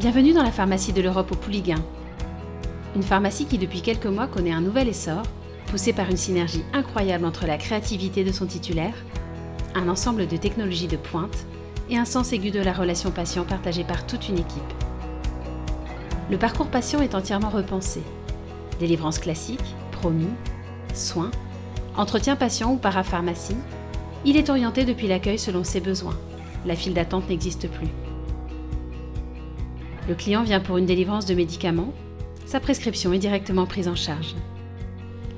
Bienvenue dans la pharmacie de l'Europe au Pouliguen. Une pharmacie qui depuis quelques mois connaît un nouvel essor, poussée par une synergie incroyable entre la créativité de son titulaire, un ensemble de technologies de pointe et un sens aigu de la relation patient partagée par toute une équipe. Le parcours patient est entièrement repensé. Délivrance classique, promis, soins, entretien patient ou parapharmacie, il est orienté depuis l'accueil selon ses besoins. La file d'attente n'existe plus. Le client vient pour une délivrance de médicaments, sa prescription est directement prise en charge.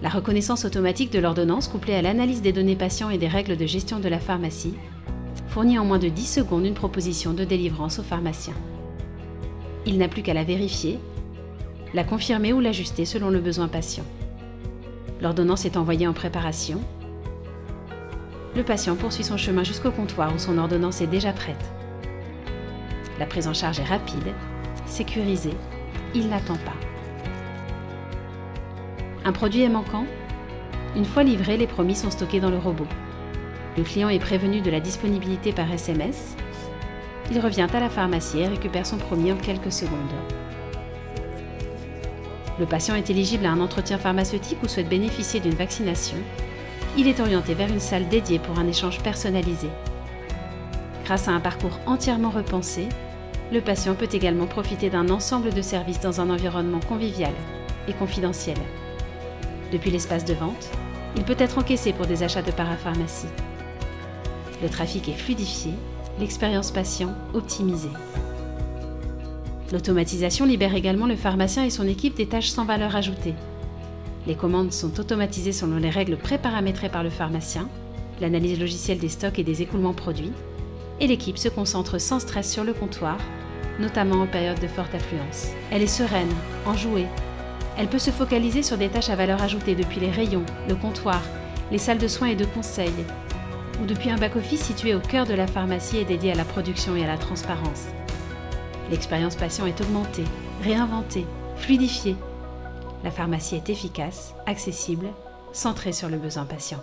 La reconnaissance automatique de l'ordonnance couplée à l'analyse des données patients et des règles de gestion de la pharmacie fournit en moins de 10 secondes une proposition de délivrance au pharmacien. Il n'a plus qu'à la vérifier, la confirmer ou l'ajuster selon le besoin patient. L'ordonnance est envoyée en préparation. Le patient poursuit son chemin jusqu'au comptoir où son ordonnance est déjà prête. La prise en charge est rapide, sécurisée, il n'attend pas. Un produit est manquant? Une fois livré, les promis sont stockés dans le robot. Le client est prévenu de la disponibilité par SMS. Il revient à la pharmacie et récupère son promis en quelques secondes. Le patient est éligible à un entretien pharmaceutique ou souhaite bénéficier d'une vaccination. Il est orienté vers une salle dédiée pour un échange personnalisé. Grâce à un parcours entièrement repensé, le patient peut également profiter d'un ensemble de services dans un environnement convivial et confidentiel. Depuis l'espace de vente, il peut être encaissé pour des achats de parapharmacie. Le trafic est fluidifié, l'expérience patient optimisée. L'automatisation libère également le pharmacien et son équipe des tâches sans valeur ajoutée. Les commandes sont automatisées selon les règles préparamétrées par le pharmacien, l'analyse logicielle des stocks et des écoulements produits, et l'équipe se concentre sans stress sur le comptoir, notamment en période de forte affluence. Elle est sereine, enjouée. Elle peut se focaliser sur des tâches à valeur ajoutée depuis les rayons, le comptoir, les salles de soins et de conseil, ou depuis un back-office situé au cœur de la pharmacie et dédié à la production et à la transparence. L'expérience patient est augmentée, réinventée, fluidifiée. La pharmacie est efficace, accessible, centrée sur le besoin patient.